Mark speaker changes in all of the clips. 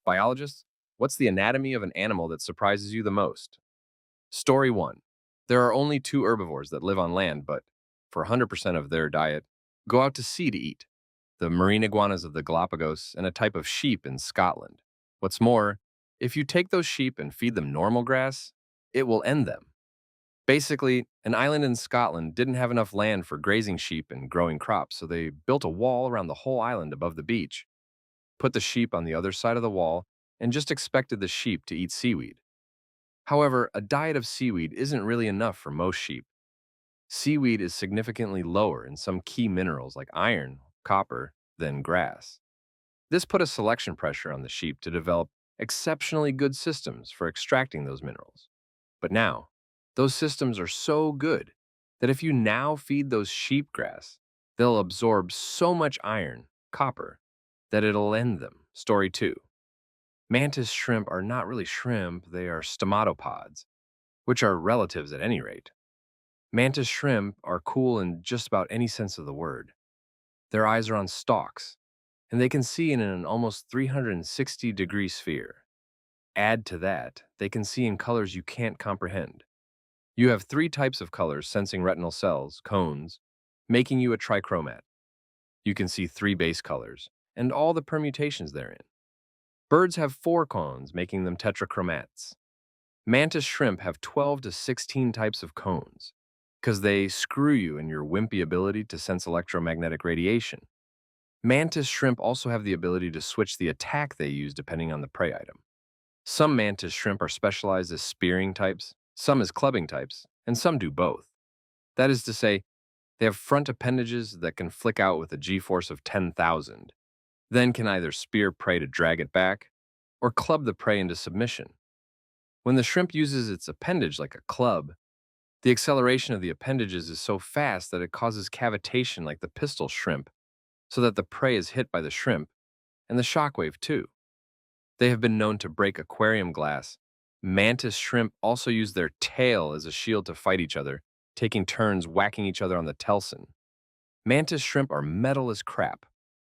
Speaker 1: Biologists, what's the anatomy of an animal that surprises you the most? Story 1. There are only two herbivores that live on land, but for 100% of their diet, go out to sea to eat: the marine iguanas of the Galapagos and a type of sheep in Scotland. What's more, if you take those sheep and feed them normal grass, it will end them. Basically, an island in Scotland didn't have enough land for grazing sheep and growing crops, so they built a wall around the whole island above the beach, put the sheep on the other side of the wall, and just expected the sheep to eat seaweed. However, a diet of seaweed isn't really enough for most sheep. Seaweed is significantly lower in some key minerals like iron, copper, than grass. This put a selection pressure on the sheep to develop exceptionally good systems for extracting those minerals. But now, those systems are so good that if you now feed those sheep grass, they'll absorb so much iron, copper, that it'll end them. Story 2. Mantis shrimp are not really shrimp, they are stomatopods, which are relatives at any rate. Mantis shrimp are cool in just about any sense of the word. Their eyes are on stalks, and they can see in an almost 360-degree sphere. Add to that, they can see in colors you can't comprehend. You have three types of colors sensing retinal cells, cones, making you a trichromat. You can see three base colors, and all the permutations therein. Birds have four cones, making them tetrachromats. Mantis shrimp have 12 to 16 types of cones, because they screw you in your wimpy ability to sense electromagnetic radiation. Mantis shrimp also have the ability to switch the attack they use depending on the prey item. Some mantis shrimp are specialized as spearing types, some as clubbing types, and some do both. That is to say, they have front appendages that can flick out with a g-force of 10,000, then can either spear prey to drag it back, or club the prey into submission. When the shrimp uses its appendage like a club, the acceleration of the appendages is so fast that it causes cavitation like the pistol shrimp, so that the prey is hit by the shrimp, and the shockwave too. They have been known to break aquarium glass. Mantis shrimp also use their tail as a shield to fight each other, taking turns whacking each other on the telson. Mantis shrimp are metal as crap.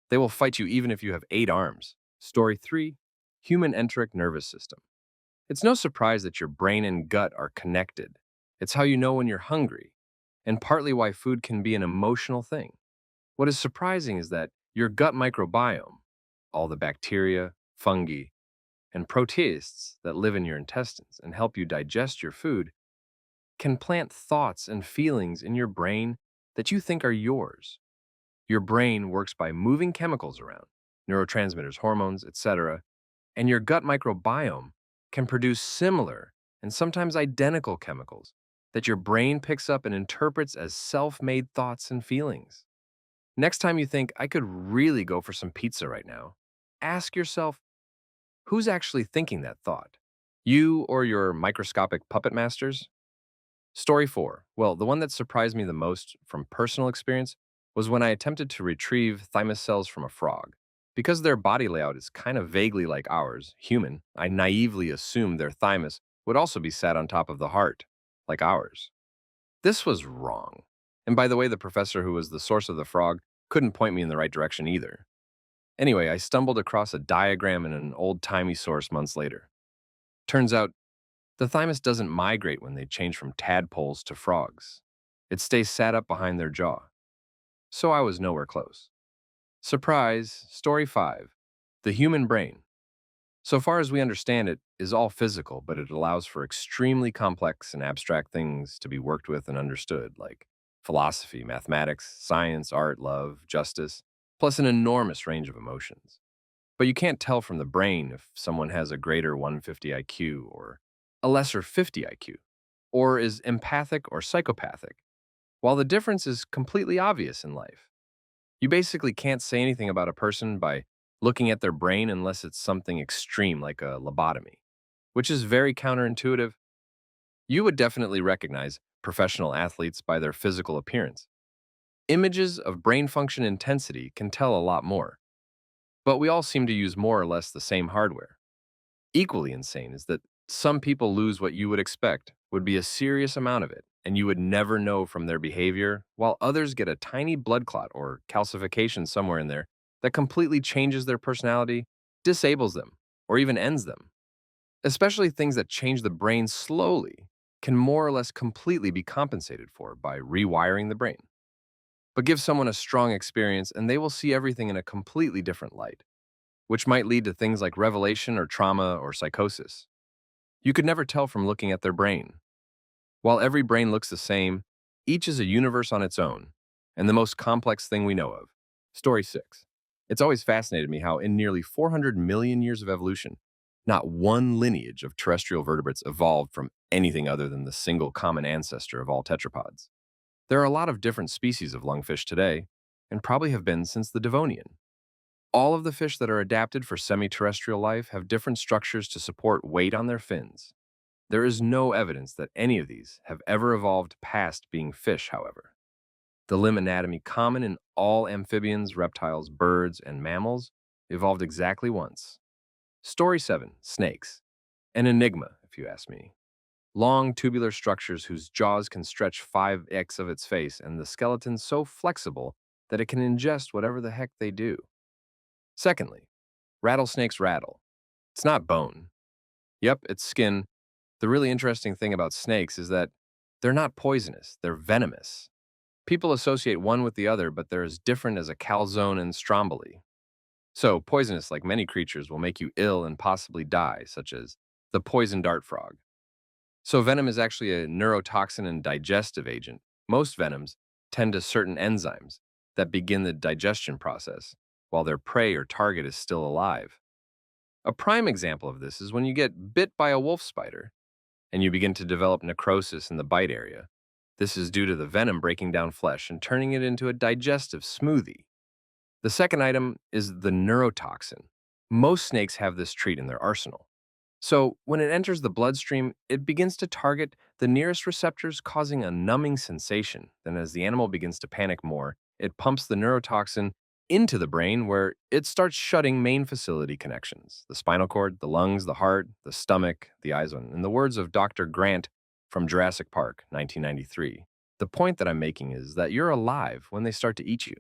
Speaker 1: They will fight you even if you have 8 arms. Story 3. Human enteric nervous system. It's no surprise that your brain and gut are connected. It's how you know when you're hungry, and partly why food can be an emotional thing. What is surprising is that your gut microbiome, all the bacteria, fungi, and proteists that live in your intestines and help you digest your food, can plant thoughts and feelings in your brain that you think are yours. Your brain works by moving chemicals around, neurotransmitters, hormones, etc., and your gut microbiome can produce similar and sometimes identical chemicals that your brain picks up and interprets as self-made thoughts and feelings. Next time you think, I could really go for some pizza right now, ask yourself, who's actually thinking that thought? You or your microscopic puppet masters? Story 4. Well, the one that surprised me the most from personal experience was when I attempted to retrieve thymus cells from a frog. Because their body layout is kind of vaguely like ours, human, I naively assumed their thymus would also be sat on top of the heart, like ours. This was wrong. And by the way, the professor who was the source of the frog couldn't point me in the right direction either. Anyway, I stumbled across a diagram in an old-timey source months later. Turns out, the thymus doesn't migrate when they change from tadpoles to frogs. It stays sat up behind their jaw. So I was nowhere close. Surprise, story 5. The human brain. So far as we understand it, is all physical, but it allows for extremely complex and abstract things to be worked with and understood, like philosophy, mathematics, science, art, love, justice, plus an enormous range of emotions. But you can't tell from the brain if someone has a greater 150 IQ or a lesser 50 IQ, or is empathic or psychopathic, while the difference is completely obvious in life. You basically can't say anything about a person by looking at their brain unless it's something extreme like a lobotomy, which is very counterintuitive. You would definitely recognize professional athletes by their physical appearance. Images of brain function intensity can tell a lot more, but we all seem to use more or less the same hardware. Equally insane is that some people lose what you would expect would be a serious amount of it, and you would never know from their behavior, while others get a tiny blood clot or calcification somewhere in there that completely changes their personality, disables them, or even ends them. Especially things that change the brain slowly can more or less completely be compensated for by rewiring the brain. But give someone a strong experience and they will see everything in a completely different light, which might lead to things like revelation or trauma or psychosis. You could never tell from looking at their brain. While every brain looks the same, each is a universe on its own, and the most complex thing we know of. Story 6. It's always fascinated me how, in nearly 400 million years of evolution, not one lineage of terrestrial vertebrates evolved from anything other than the single common ancestor of all tetrapods. There are a lot of different species of lungfish today, and probably have been since the Devonian. All of the fish that are adapted for semi-terrestrial life have different structures to support weight on their fins. There is no evidence that any of these have ever evolved past being fish, however. The limb anatomy common in all amphibians, reptiles, birds, and mammals evolved exactly once. Story 7. Snakes. An enigma, if you ask me. Long tubular structures whose jaws can stretch 5x of its face, and the skeleton so flexible that it can ingest whatever the heck they do. Secondly, rattlesnakes rattle. It's not bone. Yep, it's skin. The really interesting thing about snakes is that they're not poisonous, they're venomous. People associate one with the other, but they're as different as a calzone and stromboli. So, poisonous, like many creatures, will make you ill and possibly die, such as the poison dart frog. So, venom is actually a neurotoxin and digestive agent. Most venoms tend to certain enzymes that begin the digestion process, while their prey or target is still alive. A prime example of this is when you get bit by a wolf spider and you begin to develop necrosis in the bite area. This is due to the venom breaking down flesh and turning it into a digestive smoothie. The second item is the neurotoxin. Most snakes have this treat in their arsenal. So, when it enters the bloodstream, it begins to target the nearest receptors, causing a numbing sensation. Then, as the animal begins to panic more, it pumps the neurotoxin into the brain where it starts shutting main facility connections: the spinal cord, the lungs, the heart, the stomach, the eyes. In the words of Dr. Grant from Jurassic Park, 1993, the point that I'm making is that you're alive when they start to eat you.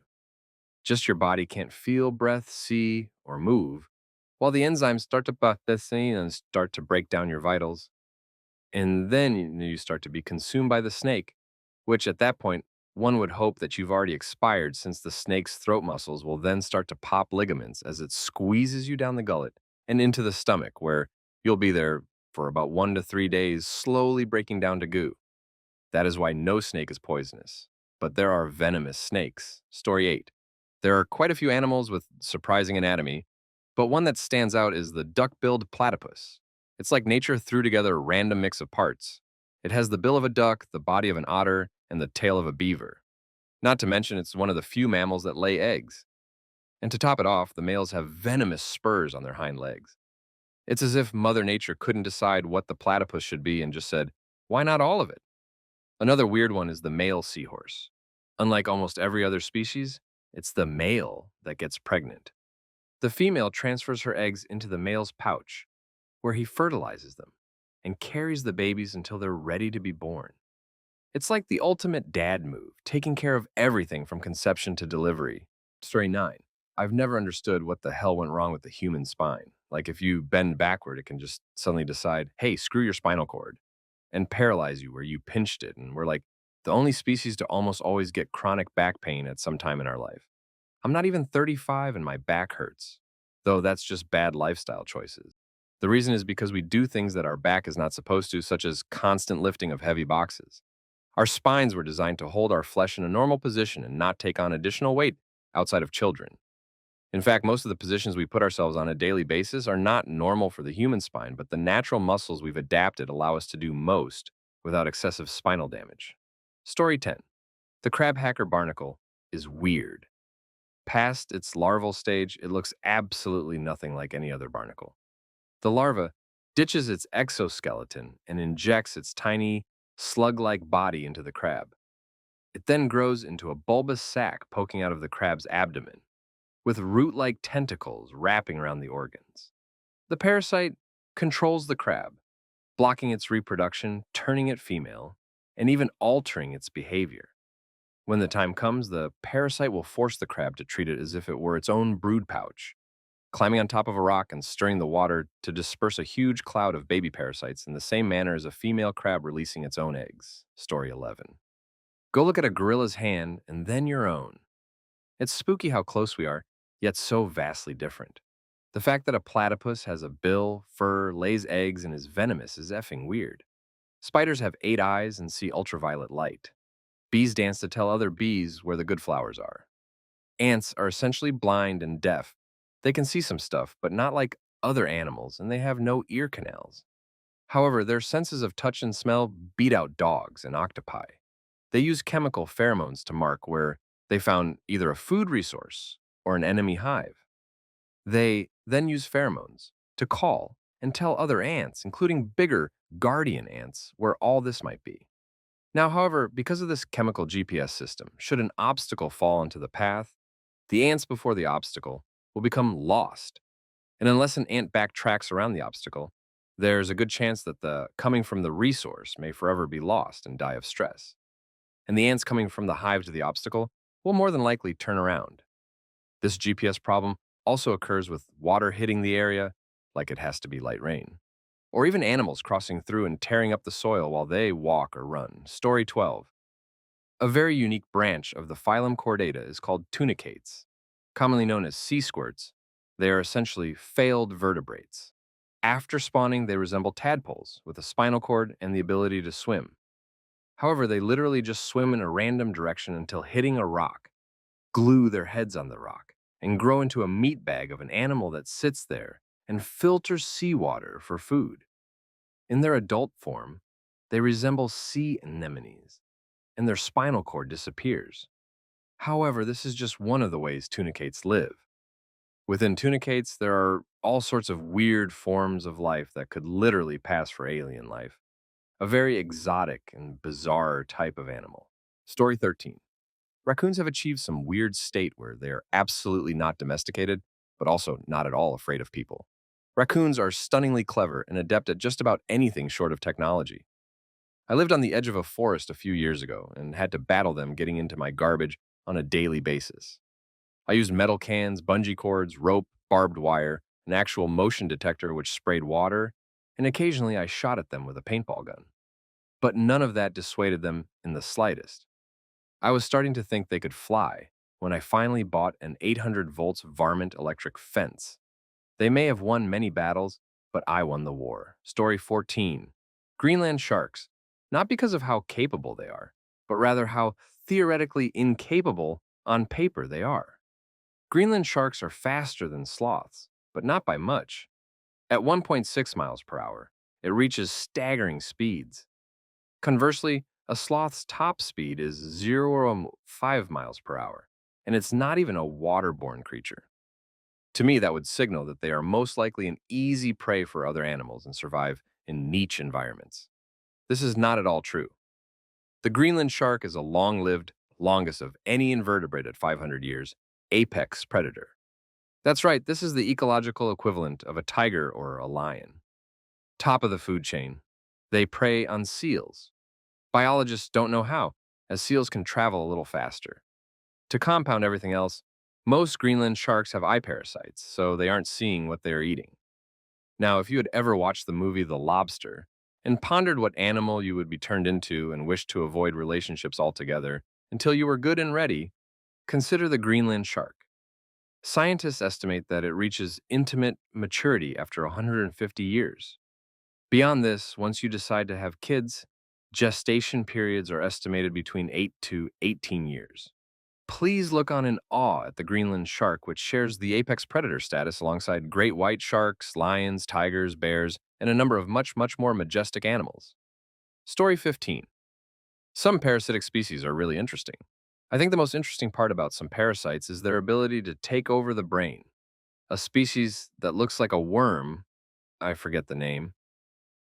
Speaker 1: Just your body can't feel, breath, see, or move, while the enzymes start to process and start to break down your vitals. And then you start to be consumed by the snake, which at that point, one would hope that you've already expired, since the snake's throat muscles will then start to pop ligaments as it squeezes you down the gullet and into the stomach, where you'll be there for about 1 to 3 days, slowly breaking down to goo. That is why no snake is poisonous. But there are venomous snakes. Story 8. There are quite a few animals with surprising anatomy, but one that stands out is the duck-billed platypus. It's like nature threw together a random mix of parts. It has the bill of a duck, the body of an otter, and the tail of a beaver. Not to mention, it's one of the few mammals that lay eggs. And to top it off, the males have venomous spurs on their hind legs. It's as if Mother Nature couldn't decide what the platypus should be and just said, why not all of it? Another weird one is the male seahorse. Unlike almost every other species, it's the male that gets pregnant. The female transfers her eggs into the male's pouch, where he fertilizes them and carries the babies until they're ready to be born. It's like the ultimate dad move, taking care of everything from conception to delivery. Story 9. I've never understood what the hell went wrong with the human spine. Like, if you bend backward, it can just suddenly decide, hey, screw your spinal cord, and paralyze you where you pinched it. And we're like the only species to almost always get chronic back pain at some time in our life. I'm not even 35 and my back hurts, though that's just bad lifestyle choices. The reason is because we do things that our back is not supposed to, such as constant lifting of heavy boxes. Our spines were designed to hold our flesh in a normal position and not take on additional weight outside of children. In fact, most of the positions we put ourselves on a daily basis are not normal for the human spine, but the natural muscles we've adapted allow us to do most without excessive spinal damage. Story 10. The crab hacker barnacle is weird. Past its larval stage, it looks absolutely nothing like any other barnacle. The larva ditches its exoskeleton and injects its tiny, slug-like body into the crab. It then grows into a bulbous sac poking out of the crab's abdomen, with root-like tentacles wrapping around the organs. The parasite controls the crab, blocking its reproduction, turning it female, and even altering its behavior. When the time comes, the parasite will force the crab to treat it as if it were its own brood pouch. climbing on top of a rock and stirring the water to disperse a huge cloud of baby parasites in the same manner as a female crab releasing its own eggs. Story 11. Go look at a gorilla's hand and then your own. It's spooky how close we are, yet so vastly different. The fact that a platypus has a bill, fur, lays eggs, and is venomous is effing weird. Spiders have 8 eyes and see ultraviolet light. Bees dance to tell other bees where the good flowers are. Ants are essentially blind and deaf. They can see some stuff, but not like other animals, and they have no ear canals. However, their senses of touch and smell beat out dogs and octopi. They use chemical pheromones to mark where they found either a food resource or an enemy hive. They then use pheromones to call and tell other ants, including bigger guardian ants, where all this might be. Now, however, because of this chemical GPS system, should an obstacle fall into the path, the ants before the obstacle will become lost. And unless an ant backtracks around the obstacle, there's a good chance that the coming from the resource may forever be lost and die of stress. And the ants coming from the hive to the obstacle will more than likely turn around. This GPS problem also occurs with water hitting the area, like it has to be light rain, or even animals crossing through and tearing up the soil while they walk or run. Story 12. A very unique branch of the phylum Chordata is called Tunicates, commonly known as sea squirts. They are essentially failed vertebrates. After spawning, they resemble tadpoles with a spinal cord and the ability to swim. However, they literally just swim in a random direction until hitting a rock, glue their heads on the rock, and grow into a meat bag of an animal that sits there and filters seawater for food. In their adult form, they resemble sea anemones, and their spinal cord disappears. However, this is just one of the ways tunicates live. Within tunicates, there are all sorts of weird forms of life that could literally pass for alien life. A very exotic and bizarre type of animal. Story 13. Raccoons have achieved some weird state where they are absolutely not domesticated, but also not at all afraid of people. Raccoons are stunningly clever and adept at just about anything short of technology. I lived on the edge of a forest a few years ago and had to battle them getting into my garbage on a daily basis. I used metal cans, bungee cords, rope, barbed wire, an actual motion detector which sprayed water, and occasionally I shot at them with a paintball gun. But none of that dissuaded them in the slightest. I was starting to think they could fly when I finally bought an 800 volts varmint electric fence. They may have won many battles, but I won the war. Story 14. Greenland sharks. Not because of how capable they are, but rather how theoretically incapable on paper they are. Greenland sharks are faster than sloths, but not by much. At 1.6 miles per hour, it reaches staggering speeds. Conversely, a sloth's top speed is 0.5 miles per hour, and it's not even a waterborne creature. To me, that would signal that they are most likely an easy prey for other animals and survive in niche environments. This is not at all true. The Greenland shark is a long-lived, longest of any invertebrate at 500 years, apex predator. That's right, this is the ecological equivalent of a tiger or a lion. Top of the food chain. They prey on seals. Biologists don't know how, as seals can travel a little faster. To compound everything else, most Greenland sharks have eye parasites, so they aren't seeing what they are eating. Now, if you had ever watched the movie The Lobster and pondered what animal you would be turned into and wished to avoid relationships altogether until you were good and ready, consider the Greenland shark. Scientists estimate that it reaches intimate maturity after 150 years. Beyond this, once you decide to have kids, gestation periods are estimated between 8 to 18 years. Please look on in awe at the Greenland shark, which shares the apex predator status alongside great white sharks, lions, tigers, bears, and a number of much more majestic animals. Story 15. Some parasitic species are really interesting. I think the most interesting part about some parasites is their ability to take over the brain. A species that looks like a worm, I forget the name,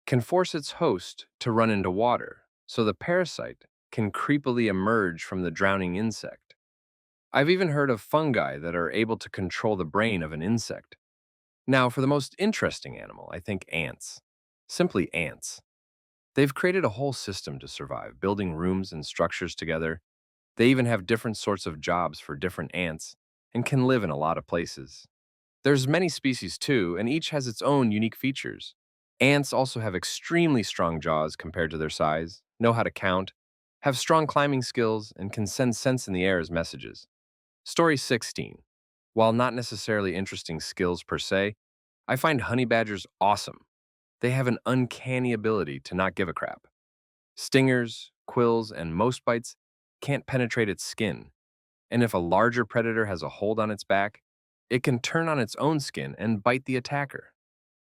Speaker 1: can force its host to run into water, so the parasite can creepily emerge from the drowning insect. I've even heard of fungi that are able to control the brain of an insect. Now, for the most interesting animal, I think ants. Simply ants. They've created a whole system to survive, building rooms and structures together. They even have different sorts of jobs for different ants and can live in a lot of places. There's many species too, and each has its own unique features. Ants also have extremely strong jaws compared to their size, know how to count, have strong climbing skills, and can send scents in the air as messages. Story 16. While not necessarily interesting skills per se, I find honey badgers awesome. They have an uncanny ability to not give a crap. Stingers, quills, and most bites can't penetrate its skin, and if a larger predator has a hold on its back, it can turn on its own skin and bite the attacker.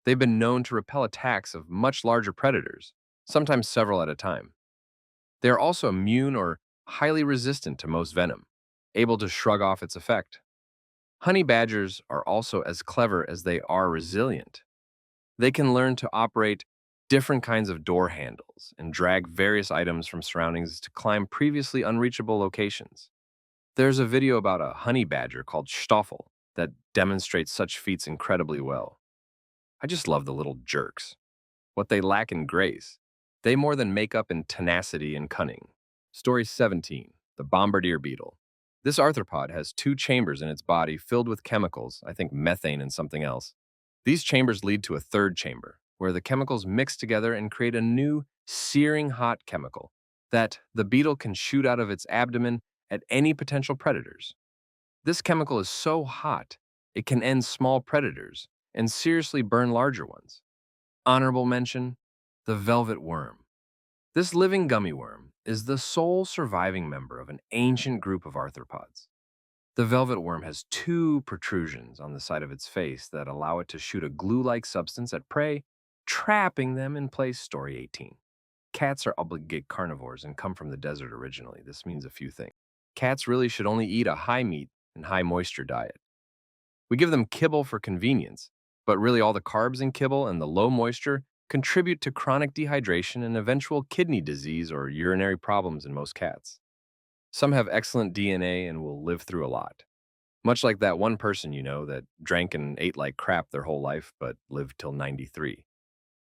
Speaker 1: They've been known to repel attacks of much larger predators, sometimes several at a time. They are also immune or highly resistant to most venom, able to shrug off its effect. Honey badgers are also as clever as they are resilient. They can learn to operate different kinds of door handles and drag various items from surroundings to climb previously unreachable locations. There's a video about a honey badger called Stoffel that demonstrates such feats incredibly well. I just love the little jerks. What they lack in grace, they more than make up in tenacity and cunning. Story 17. The bombardier beetle. This arthropod has two chambers in its body filled with chemicals, I think methane and something else. These chambers lead to a third chamber, where the chemicals mix together and create a new, searing hot chemical that the beetle can shoot out of its abdomen at any potential predators. This chemical is so hot, it can end small predators and seriously burn larger ones. Honorable mention, the velvet worm. This living gummy worm is the sole surviving member of an ancient group of arthropods. The velvet worm has two protrusions on the side of its face that allow it to shoot a glue-like substance at prey, trapping them in place. Story 18. Cats are obligate carnivores and come from the desert originally. This means a few things. Cats really should only eat a high meat and high moisture diet. We give them kibble for convenience, but really all the carbs in kibble and the low moisture contribute to chronic dehydration and eventual kidney disease or urinary problems in most cats. Some have excellent DNA and will live through a lot. Much like that one person you know that drank and ate like crap their whole life but lived till 93.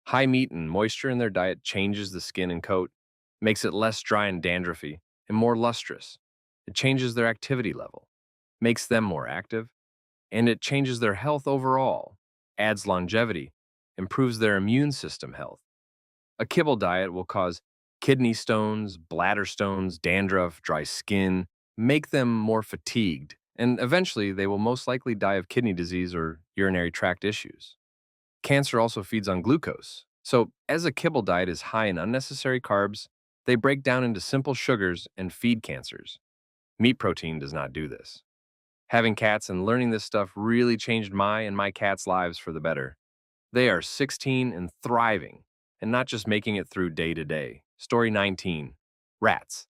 Speaker 1: High meat and moisture in their diet changes the skin and coat, makes it less dry and dandruffy, and more lustrous. It changes their activity level, makes them more active, and it changes their health overall, adds longevity, improves their immune system health. A kibble diet will cause kidney stones, bladder stones, dandruff, dry skin, make them more fatigued, and eventually they will most likely die of kidney disease or urinary tract issues. Cancer also feeds on glucose, so as a kibble diet is high in unnecessary carbs, they break down into simple sugars and feed cancers. Meat protein does not do this. Having cats and learning this stuff really changed my and my cats' lives for the better. They are 16 and thriving, and not just making it through day to day. Story 19. Rats.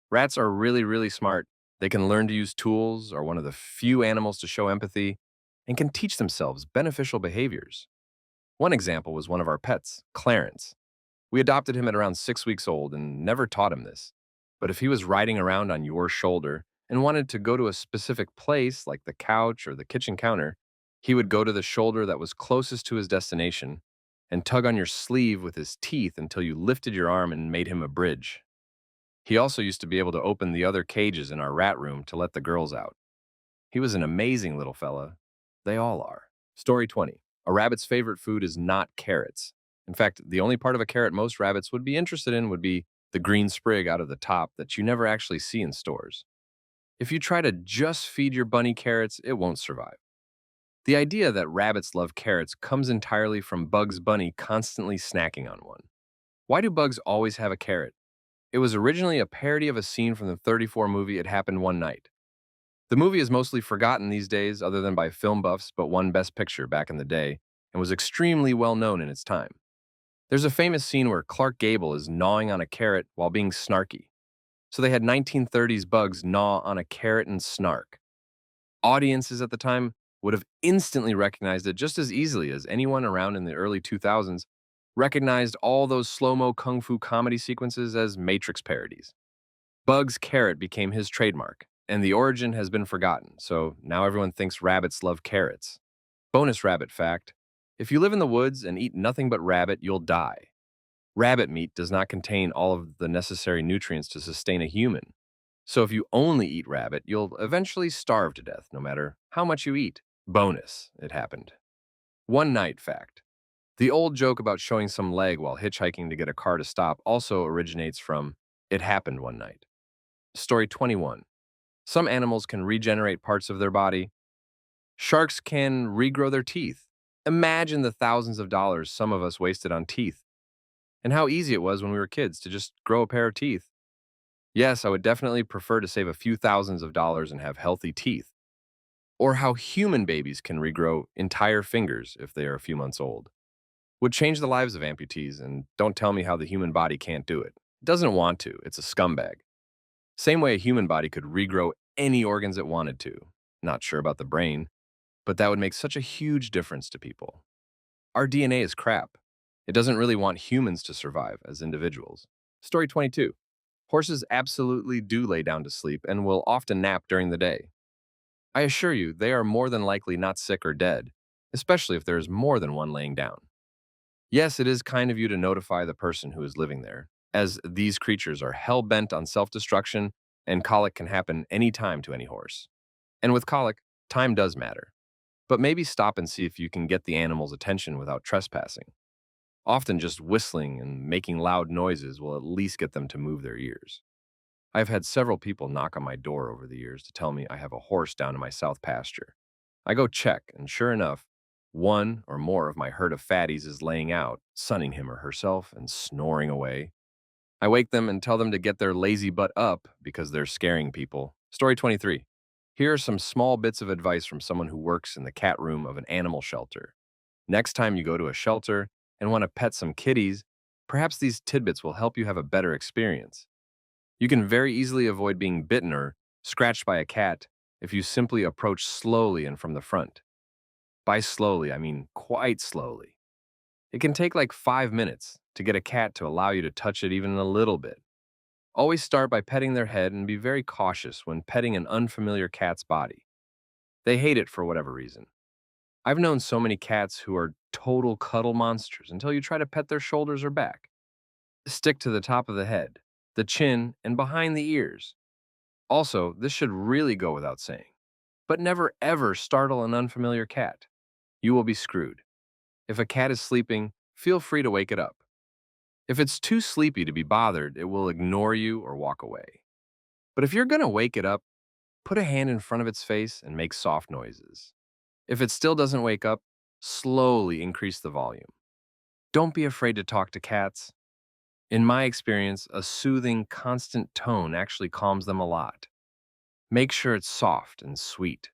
Speaker 1: Rats are really, really smart. They can learn to use tools, are one of the few animals to show empathy, and can teach themselves beneficial behaviors. One example was one of our pets, Clarence. We adopted him at around 6 weeks old and never taught him this. But if he was riding around on your shoulder and wanted to go to a specific place, like the couch or the kitchen counter, he would go to the shoulder that was closest to his destination and tug on your sleeve with his teeth until you lifted your arm and made him a bridge. He also used to be able to open the other cages in our rat room to let the girls out. He was an amazing little fella. They all are. Story 20. A rabbit's favorite food is not carrots. In fact, the only part of a carrot most rabbits would be interested in would be the green sprig out of the top that you never actually see in stores. If you try to just feed your bunny carrots, it won't survive. The idea that rabbits love carrots comes entirely from Bugs Bunny constantly snacking on one. Why do bugs always have a carrot? It was originally a parody of a scene from the 34 movie It Happened One Night. The movie is mostly forgotten these days other than by film buffs, but won Best Picture back in the day and was extremely well known in its time. There's a famous scene where Clark Gable is gnawing on a carrot while being snarky. So they had 1930s bugs gnaw on a carrot and snark. Audiences at the time would have instantly recognized it just as easily as anyone around in the early 2000s recognized all those slow-mo kung fu comedy sequences as Matrix parodies. Bug's carrot became his trademark, and the origin has been forgotten, so now everyone thinks rabbits love carrots. Bonus rabbit fact: if you live in the woods and eat nothing but rabbit, you'll die. Rabbit meat does not contain all of the necessary nutrients to sustain a human. So if you only eat rabbit, you'll eventually starve to death, no matter how much you eat. Bonus, it happened. One night fact. The old joke about showing some leg while hitchhiking to get a car to stop also originates from "it happened one night." Story 21. Some animals can regenerate parts of their body. Sharks can regrow their teeth. Imagine the thousands of dollars some of us wasted on teeth, and how easy it was when we were kids to just grow a pair of teeth. Yes, I would definitely prefer to save a few thousands of dollars and have healthy teeth. Or how human babies can regrow entire fingers if they are a few months old. Would change the lives of amputees, and don't tell me how the human body can't do it. It doesn't want to, it's a scumbag. Same way a human body could regrow any organs it wanted to. Not sure about the brain, but that would make such a huge difference to people. Our DNA is crap. It doesn't really want humans to survive as individuals. Story 22. Horses absolutely do lay down to sleep and will often nap during the day. I assure you, they are more than likely not sick or dead, especially if there is more than one laying down. Yes, it is kind of you to notify the person who is living there, as these creatures are hell-bent on self-destruction, and colic can happen any time to any horse. And with colic, time does matter. But maybe stop and see if you can get the animal's attention without trespassing. Often just whistling and making loud noises will at least get them to move their ears. I've had several people knock on my door over the years to tell me I have a horse down in my south pasture. I go check, and sure enough, one or more of my herd of fatties is laying out, sunning him or herself, and snoring away. I wake them and tell them to get their lazy butt up because they're scaring people. Story 23. Here are some small bits of advice from someone who works in the cat room of an animal shelter. Next time you go to a shelter and want to pet some kitties, perhaps these tidbits will help you have a better experience. You can very easily avoid being bitten or scratched by a cat if you simply approach slowly and from the front. By slowly, I mean quite slowly. It can take like 5 minutes to get a cat to allow you to touch it even a little bit. Always start by petting their head and be very cautious when petting an unfamiliar cat's body. They hate it for whatever reason. I've known so many cats who are total cuddle monsters until you try to pet their shoulders or back. Stick to the top of the head, the chin, and behind the ears. Also, this should really go without saying, but never ever startle an unfamiliar cat. You will be screwed. If a cat is sleeping, feel free to wake it up. If it's too sleepy to be bothered, it will ignore you or walk away. But if you're going to wake it up, put a hand in front of its face and make soft noises. If it still doesn't wake up, slowly increase the volume. Don't be afraid to talk to cats. In my experience, a soothing, constant tone actually calms them a lot. Make sure it's soft and sweet.